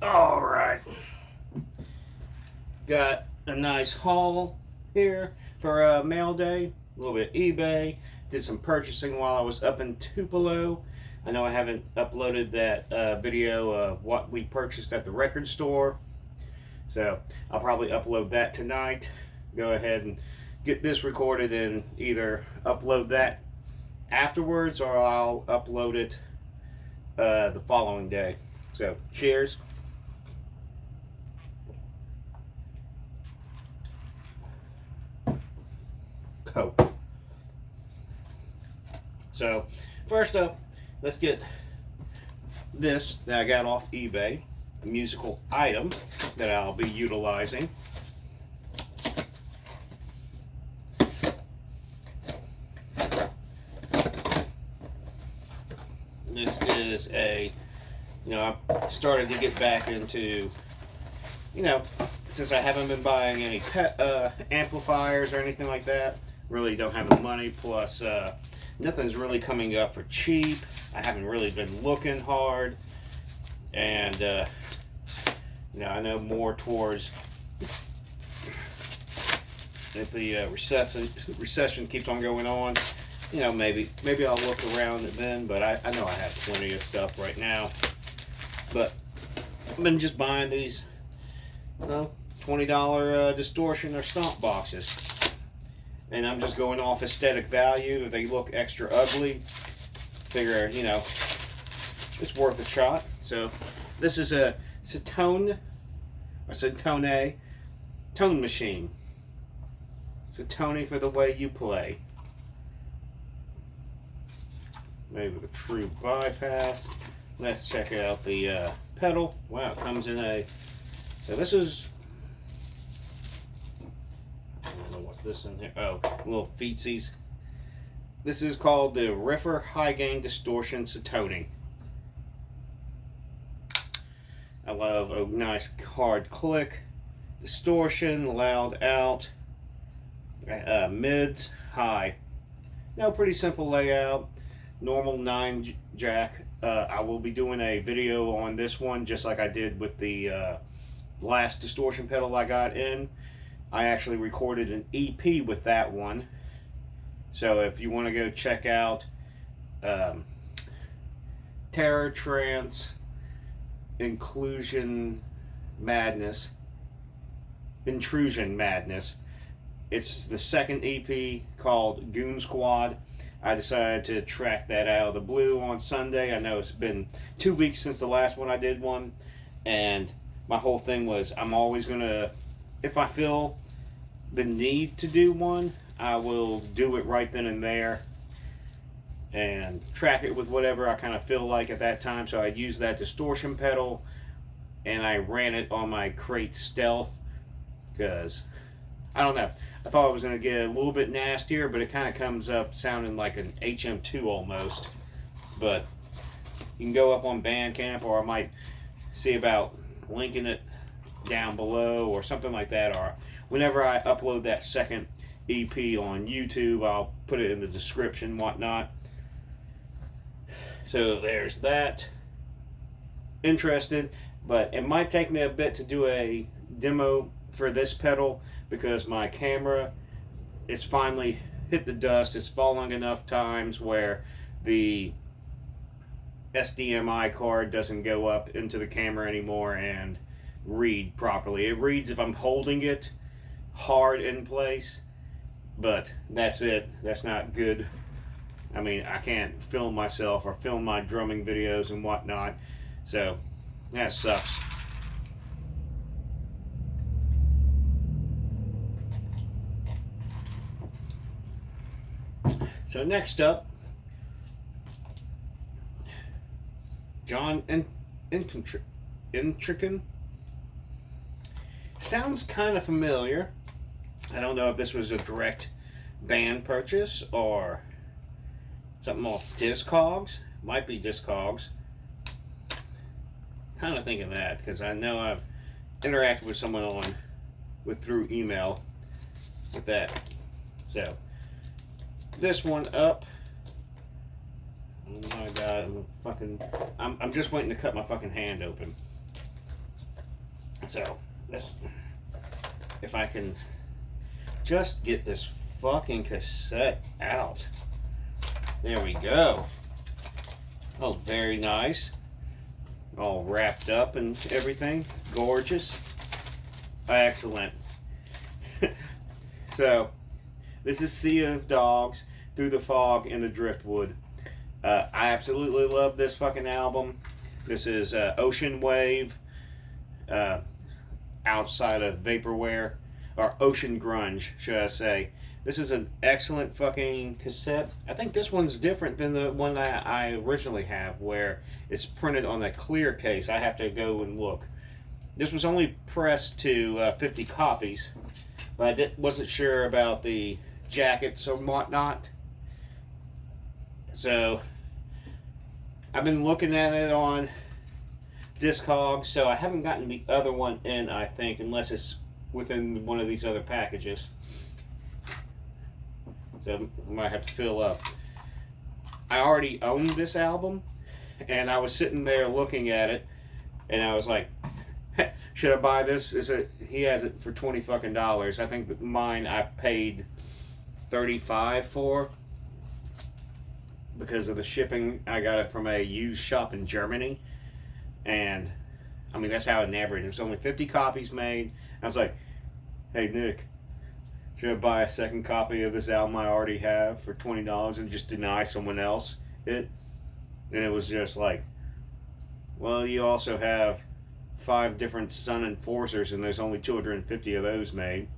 Alright. Got a nice haul here for Mailday. A little bit of eBay. Did some purchasing while I was up in Tupelo. I know I haven't uploaded that video of what we purchased at the record store. So I'll probably upload that tonight. Go ahead and get this recorded and either upload that afterwards or I'll upload it the following day. So cheers. Coke. So first up, let's get this that I got off eBay, a musical item that I'll be utilizing. This is I started to get back into, since I haven't been buying any amplifiers or anything like that, really don't have the money, plus nothing's really coming up for cheap. I haven't really been looking hard, and I know more towards if the recession keeps on going on, maybe I'll look around then, but I know I have plenty of stuff right now. But I've been just buying these $20 distortion or stomp boxes. And I'm just going off aesthetic value. If they look extra ugly, figure, it's worth a shot. So this is a Tone machine. Tone for the way you play. Maybe with a true bypass. Let's check out the pedal. Wow, it comes in a... So this is... I don't know what's this in here. Oh, little feetsies. This is called the Riffer High Gain Distortion Toning. I love a nice hard click. Distortion, loud out. Mids, high. Pretty simple layout. Normal 9 jack. I will be doing a video on this one just like I did with the last distortion pedal I got in. I actually recorded an EP with that one. So if you want to go check out Terror Trance Intrusion Madness, it's the second EP called Goon Squad. I decided to track that out of the blue on Sunday. I know it's been 2 weeks since the last one I did one, and my whole thing was I'm always going to, if I feel the need to do one, I will do it right then and there and track it with whatever I kind of feel like at that time. So I used that distortion pedal and I ran it on my Crate Stealth because, I don't know, I thought it was going to get a little bit nastier, but it kind of comes up sounding like an HM2 almost. But you can go up on Bandcamp, or I might see about linking it down below or something like that, or whenever I upload that second EP on YouTube, I'll put it in the description, whatnot. So there's that. Interested, but it might take me a bit to do a demo for this pedal because my camera is finally hit the dust. It's fallen enough times where the SDMI card doesn't go up into the camera anymore and read properly. It reads if I'm holding it hard in place, but that's it. That's not good. I mean, I can't film myself or film my drumming videos and whatnot, so that sucks. So next up, John Intrican. Sounds kind of familiar. I don't know if this was a direct band purchase or something off Discogs. Might be Discogs. Kind of thinking that because I know I've interacted with someone through email with that. So this one up. Oh my god, I'm just waiting to cut my fucking hand open. So, if I can just get this fucking cassette out. There we go. Oh, very nice. All wrapped up and everything. Gorgeous. Excellent. So, this is Sea of Dogs, Through the Fog and the Driftwood. I absolutely love this fucking album. This is Ocean Wave, outside of Vaporware, or Ocean Grunge, should I say. This is an excellent fucking cassette. I think this one's different than the one I originally have, where it's printed on a clear case. I have to go and look. This was only pressed to 50 copies, but I wasn't sure about the jackets or whatnot. So, I've been looking at it on Discogs, so I haven't gotten the other one in, I think, unless it's within one of these other packages. So, I might have to fill up. I already owned this album, and I was sitting there looking at it, and I was like, should I buy this? He has it for $20 fucking. I think that mine I paid $35 for because of the shipping. I got it from a used shop in Germany, and I mean that's how it nabbed. There's only 50 copies made. I was like, hey Nick, should I buy a second copy of this album I already have for $20 and just deny someone else it? And it was just like, well, you also have 5 different Sun Enforcers, and there's only 250 of those made.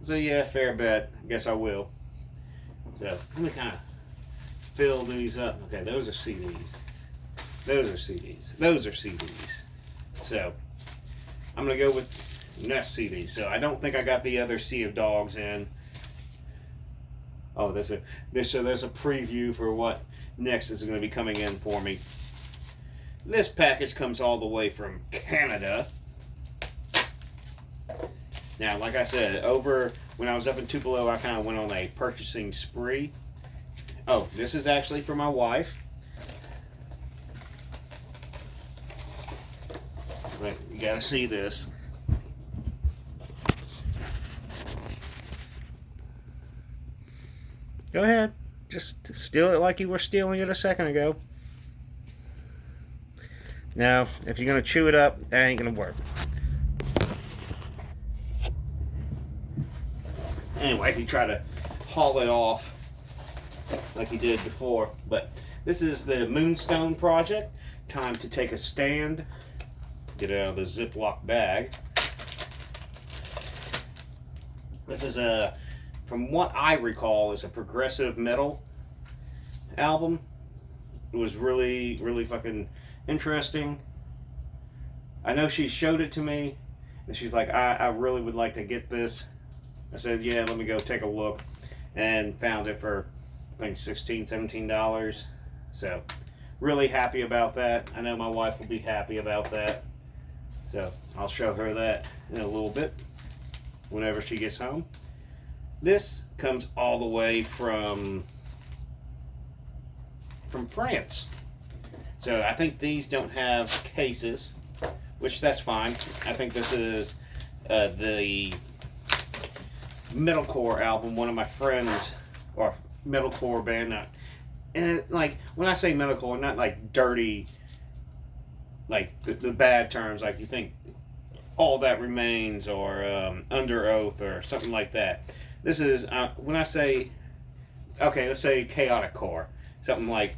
So yeah, fair bet. I guess I will. So let me kind of fill these up. Okay, those are CDs. Those are CDs. Those are CDs. So I'm gonna go with next CD. So I don't think I got the other Sea of Dogs in. Oh, there's a preview for what next is going to be coming in for me. This package comes all the way from Canada. Now, like I said, when I was up in Tupelo, I kind of went on a purchasing spree. Oh, this is actually for my wife. Right, you gotta see this. Go ahead. Just steal it like you were stealing it a second ago. Now, if you're going to chew it up, that ain't going to work. Anyway, he tried to haul it off like he did before. But this is the Moonstone Project. Time to take a stand. Get it out of the Ziploc bag. This is from what I recall, is a progressive metal album. It was really, really fucking interesting. I know she showed it to me, and she's like, I really would like to get this. I said, yeah, let me go take a look, and found it for, I think, $16, $17. So, really happy about that. I know my wife will be happy about that. So, I'll show her that in a little bit, whenever she gets home. This comes all the way from France. So I think these don't have cases, which that's fine. I think this is the metalcore album, one of my friends, or metalcore band. And like, when I say metalcore, not like dirty, like the bad terms, like you think All That Remains or Under Oath or something like that. This is, when I say, okay, let's say chaotic core. Something like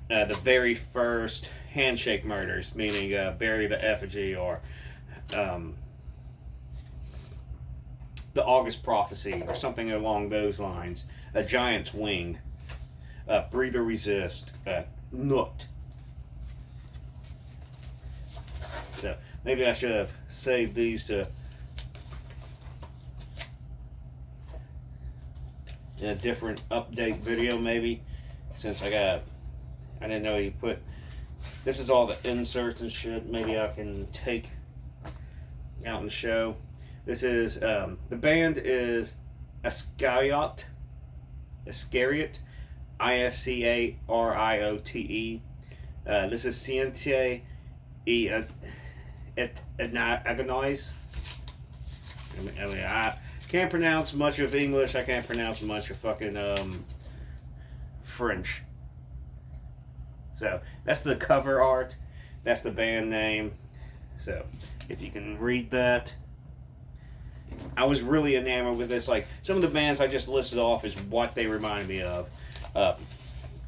the very first Handshake Murders, meaning Bury the Effigy, or the August Prophecy, or something along those lines. A Giant's Wing, Breathe or Resist, Nooked. So maybe I should have saved these to in a different update video, maybe, since I didn't know you put, this is all the inserts and shit. Maybe I can take out and show. This is the band is Iscariot, Iscariote, This is Ciente y Agonize. I can't pronounce much of English. I can't pronounce much of fucking French. So that's the cover art. That's the band name. So if you can read that. I was really enamored with this. Like, some of the bands I just listed off is what they remind me of.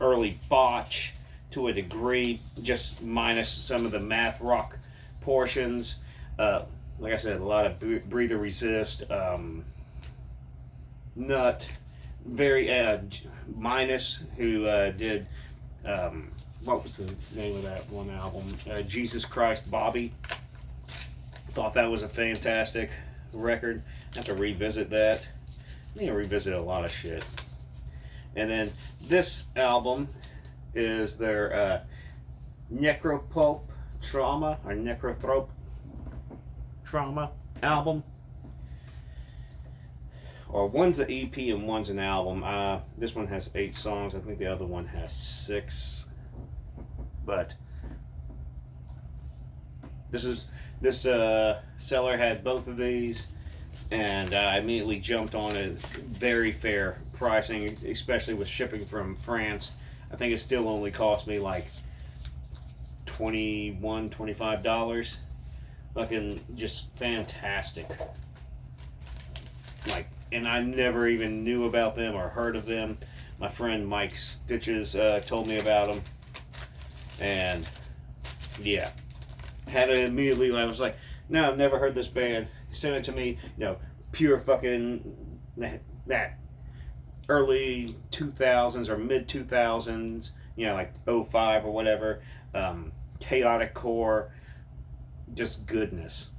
Early Botch, to a degree, just minus some of the math rock portions. Like I said, a lot of Breather Resist, Nut, very Minus, who did what was the name of that one album? Jesus Christ Bobby. Thought that was a fantastic record. I have to revisit that. I need to revisit a lot of shit. And then this album is their Necropope Trauma, or Necrothrope Trauma album. Or one's an EP and one's an album. This one has 8 songs. I think the other one has 6. But this seller had both of these, and I immediately jumped on it. Very fair pricing, especially with shipping from France. I think it still only cost me like $21, $25. Fucking just fantastic. Like, and I never even knew about them or heard of them. My friend Mike Stitches told me about them, and yeah, had it immediately. I was like, no, I've never heard this band. He sent it to me, pure fucking that early 2000s or mid 2000s, like 05 or whatever, chaotic core, just goodness.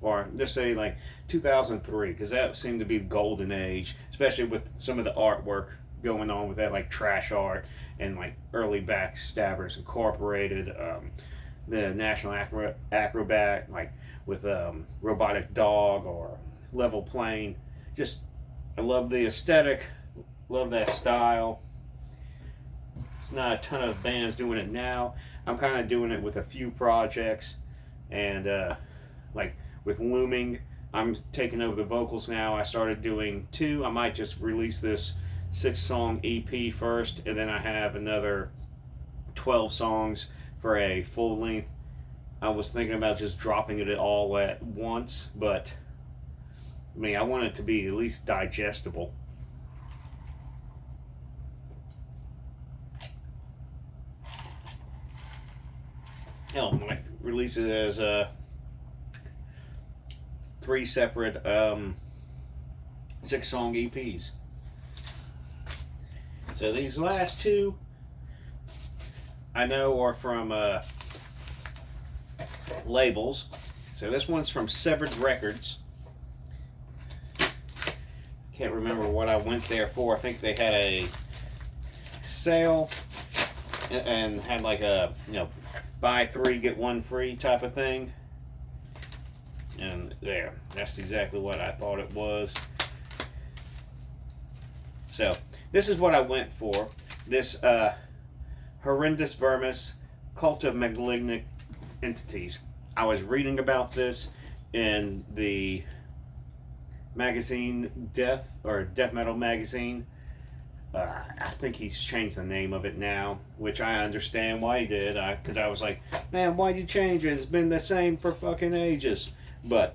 Or just say like 2003, because that seemed to be the golden age, especially with some of the artwork going on with that, like trash art and like early Backstabbers Incorporated, the National Acrobat, like with Robotic Dog or Level Plane. Just, I love the aesthetic, love that style. It's not a ton of bands doing it now. I'm kind of doing it with a few projects, and like with Looming, I'm taking over the vocals now. I started doing 2. I might just release this 6-song EP first, and then I have another 12 songs for a full length. I was thinking about just dropping it all at once, but I mean, I want it to be at least digestible. Hell, I might release it as 3 separate 6-song EPs. So these last 2 I know are from labels. So this one's from Severed Records. Can't remember what I went there for. I think they had a sale and had like a buy 3 get 1 free type of thing. And there, that's exactly what I thought it was. So this is what I went for. This Horrendous Vermis, Cult of Malignant Entities. I was reading about this in the magazine Death Metal magazine. I think he's changed the name of it now, which I understand why he did. Because I was like, man, why'd you change it? It's been the same for fucking ages. But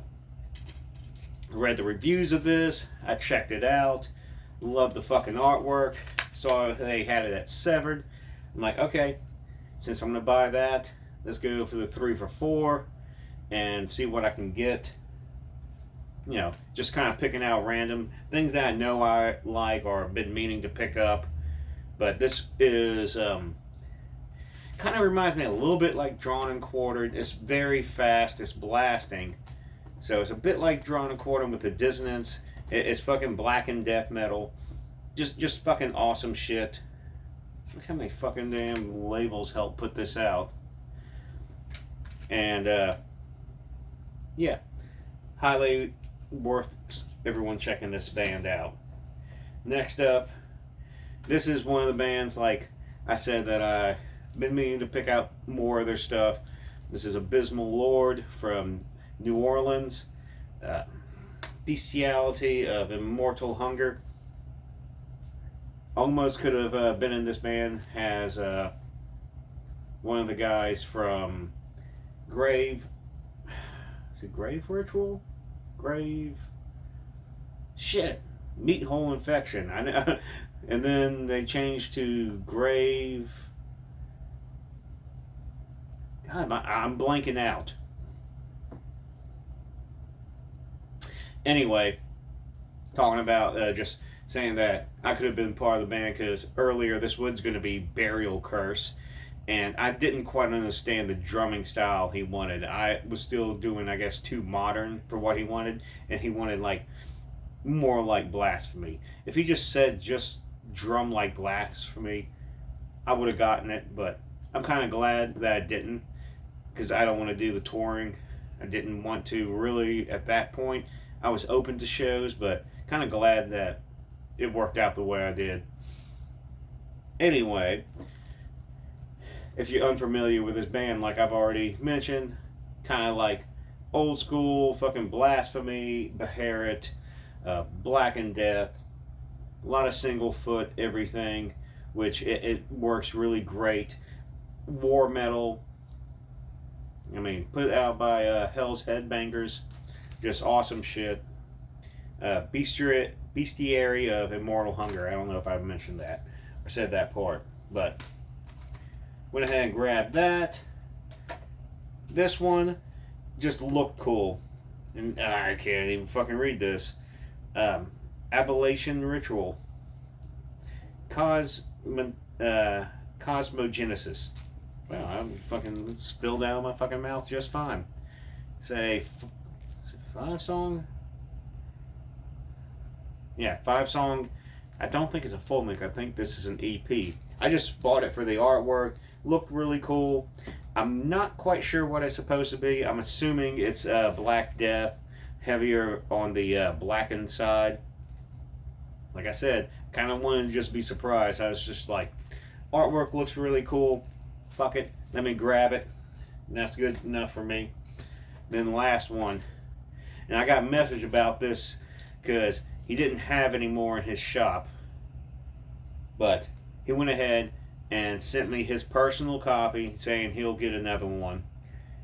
I read the reviews of this. I checked it out. Loved the fucking artwork. Saw they had it at Severed. I'm like, okay, since I'm gonna buy that, let's go for the 3 for $4 and see what I can get. Just kind of picking out random things that I know I like or have been meaning to pick up. But this is kind of reminds me a little bit like Drawn and Quartered. It's very fast. It's blasting. So it's a bit like Drawn and Quartered with the dissonance. It's fucking black and death metal. Just fucking awesome shit. Look how many fucking damn labels help put this out. And yeah, highly worth everyone checking this band out. Next up, this is one of the bands, like I said, that I've been meaning to pick out more of their stuff. This is Abysmal Lord from New Orleans. Bestiality of Immortal Hunger. Almost could have been in this band. Has one of the guys from Grave. Is it Grave Ritual? Grave. Shit. Meat Hole Infection. I know. And then they changed to Grave. God, I'm blanking out. Anyway, talking about just saying that I could have been part of the band because earlier this was going to be Burial Curse, and I didn't quite understand the drumming style he wanted. I was still doing, I guess, too modern for what he wanted, and he wanted like more like Blasphemy. If he just said just drum like Blasphemy, I would have gotten it, but I'm kind of glad that I didn't because I don't want to do the touring. I didn't want to really at that point. I was open to shows, but kind of glad that it worked out the way I did. Anyway, if you're unfamiliar with this band, like I've already mentioned, kind of like old school fucking Blasphemy, Beharit, Black and Death, a lot of single foot everything, which it works really great. War metal, I mean, put out by Hell's Headbangers, just awesome shit. Bestiary of Immortal Hunger. I don't know if I've mentioned that or said that part, but went ahead and grabbed that. This one just looked cool, and I can't even fucking read this. Ablation Ritual. Cosmogenesis. Wow, I'm fucking spilled out of my fucking mouth just fine. Say, is it 5-song? Yeah, 5-song. I don't think it's a full length. I think this is an EP. I just bought it for the artwork. Looked really cool. I'm not quite sure what it's supposed to be. I'm assuming it's Black Death, heavier on the blackened side. Like I said, kind of wanted to just be surprised. I was just like, artwork looks really cool. Fuck it, let me grab it. And that's good enough for me. Then the last one, and I got a message about this because he didn't have any more in his shop, but he went ahead and sent me his personal copy saying he'll get another one,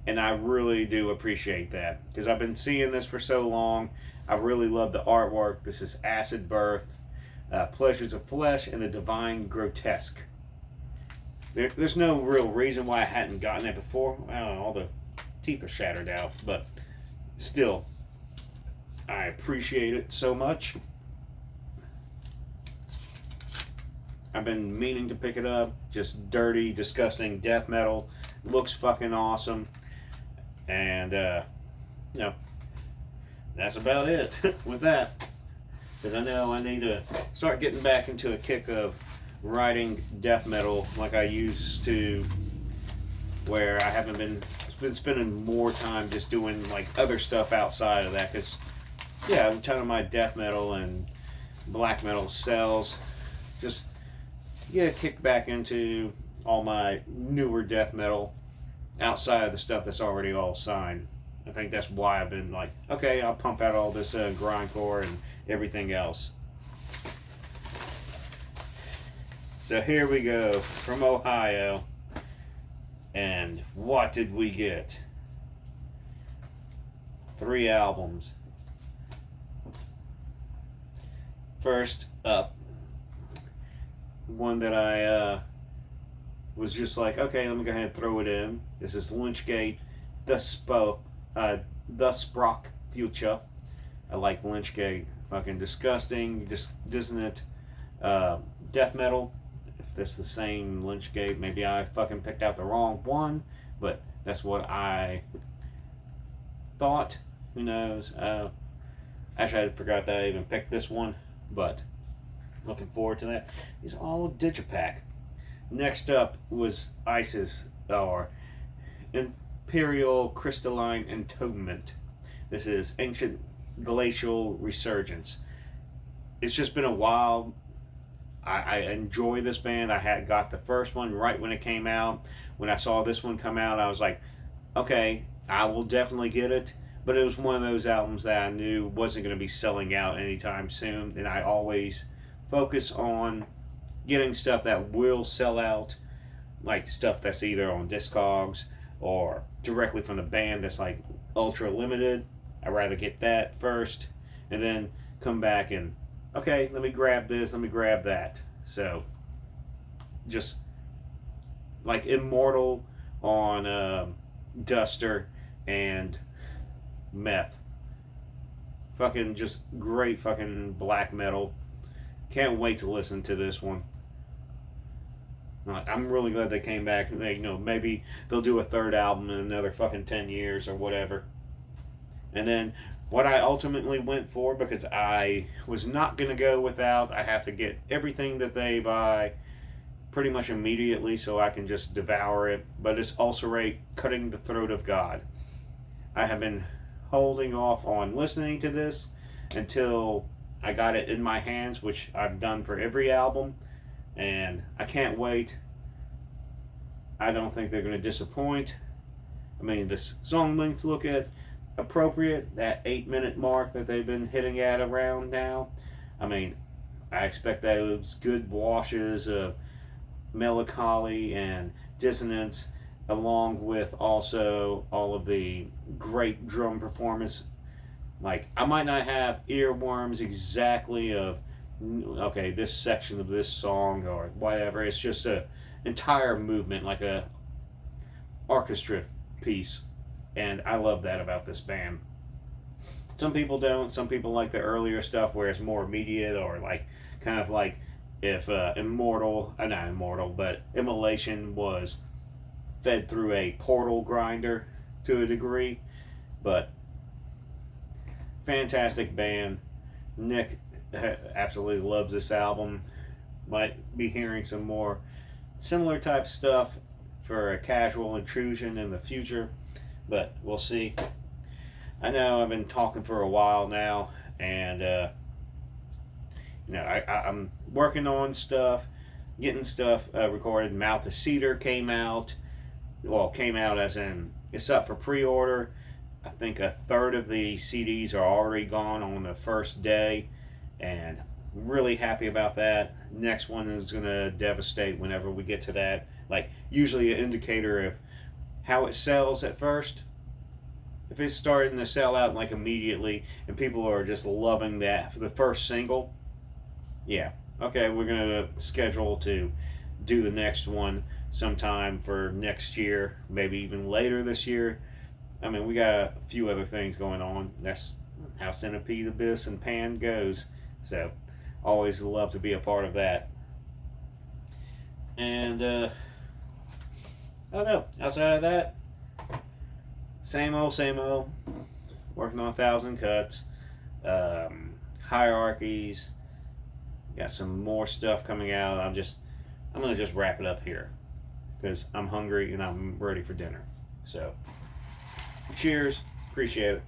and I really do appreciate that because I've been seeing this for so long. I really love the artwork. This is Acid Birth, Pleasures of Flesh, and the Divine Grotesque. There's no real reason why I hadn't gotten it before. I don't know, all the teeth are shattered out, but still, I appreciate it so much. I've been meaning to pick it up. Just dirty, disgusting death metal. Looks fucking awesome. And, that's about it with that. Because I know I need to start getting back into a kick of writing death metal like I used to, where I haven't been spending more time just doing like other stuff outside of that. Because yeah, a ton of my death metal and black metal sells. Just kick back into all my newer death metal outside of the stuff that's already all signed. I think that's why I've been like, okay, I'll pump out all this grindcore and everything else. So here we go from Ohio. And what did we get? 3 albums. First up, one that I was just like, okay, let me go ahead and throw it in. This is Lynchgate, The Sprock Future. I like Lynchgate. Fucking disgusting, dissonant death metal. If that's the same Lynchgate, maybe I fucking picked out the wrong one, but that's what I thought. Who knows? Actually, I forgot that I even picked this one, but looking forward to that. These are all Digipack. Next up was ISIS, or Imperial Crystalline Entombment. This is Ancient Glacial Resurgence. It's just been a while. I enjoy this band. I had got the first one right when it came out. When I saw this one come out, I was like, okay, I will definitely get it. But it was one of those albums that I knew wasn't going to be selling out anytime soon, and I always focus on getting stuff that will sell out, like stuff that's either on Discogs or directly from the band that's like ultra limited. I'd rather get that first and then come back and, okay, let me grab this, let me grab that. So, just like Immortal on Duster and Meth. Fucking just great fucking black metal. Can't wait to listen to this one. I'm really glad they came back. They, maybe they'll do a third album in another fucking 10 years or whatever. And then what I ultimately went for, because I was not going to go without, I have to get everything that they buy pretty much immediately so I can just devour it. But it's Ulcerate, Cutting the Throat of God. I have been holding off on listening to this until I got it in my hands, which I've done for every album. And I can't wait. I don't think they're going to disappoint. I mean, the song lengths look appropriate. That 8-minute mark that they've been hitting at around now. I mean, I expect those good washes of melancholy and dissonance, along with also all of the great drum performance. Like, I might not have earworms exactly of, okay, this section of this song or whatever. It's just a entire movement, like a orchestra piece, and I love that about this band. Some people don't. Some people like the earlier stuff where it's more immediate, or like kind of like if not Immortal, but Immolation was fed through a portal grinder to a degree. But fantastic band. Nick absolutely loves this album. Might be hearing some more similar type stuff for a casual intrusion in the future, but we'll see. I know I've been talking for a while now, and I'm working on stuff, getting stuff recorded. Mouth of Cedar came out. Well, came out as in it's up for pre-order. I think a third of the CDs are already gone on the first day, and I'm really happy about that. Next one is going to devastate whenever we get to that. Like, usually an indicator of how it sells at first. If it's starting to sell out like immediately and people are just loving that for the first single, yeah, okay, we're going to schedule to do the next one sometime for next year, maybe even later this year. I mean, we got a few other things going on. That's how Centipede, Abyss, and Pan goes. So, always love to be a part of that. And, I don't know. Outside of that, same old. Working on 1,000 Cuts. Hierarchies. Got some more stuff coming out. I'm going to just wrap it up here, because I'm hungry and I'm ready for dinner. So, cheers. Appreciate it.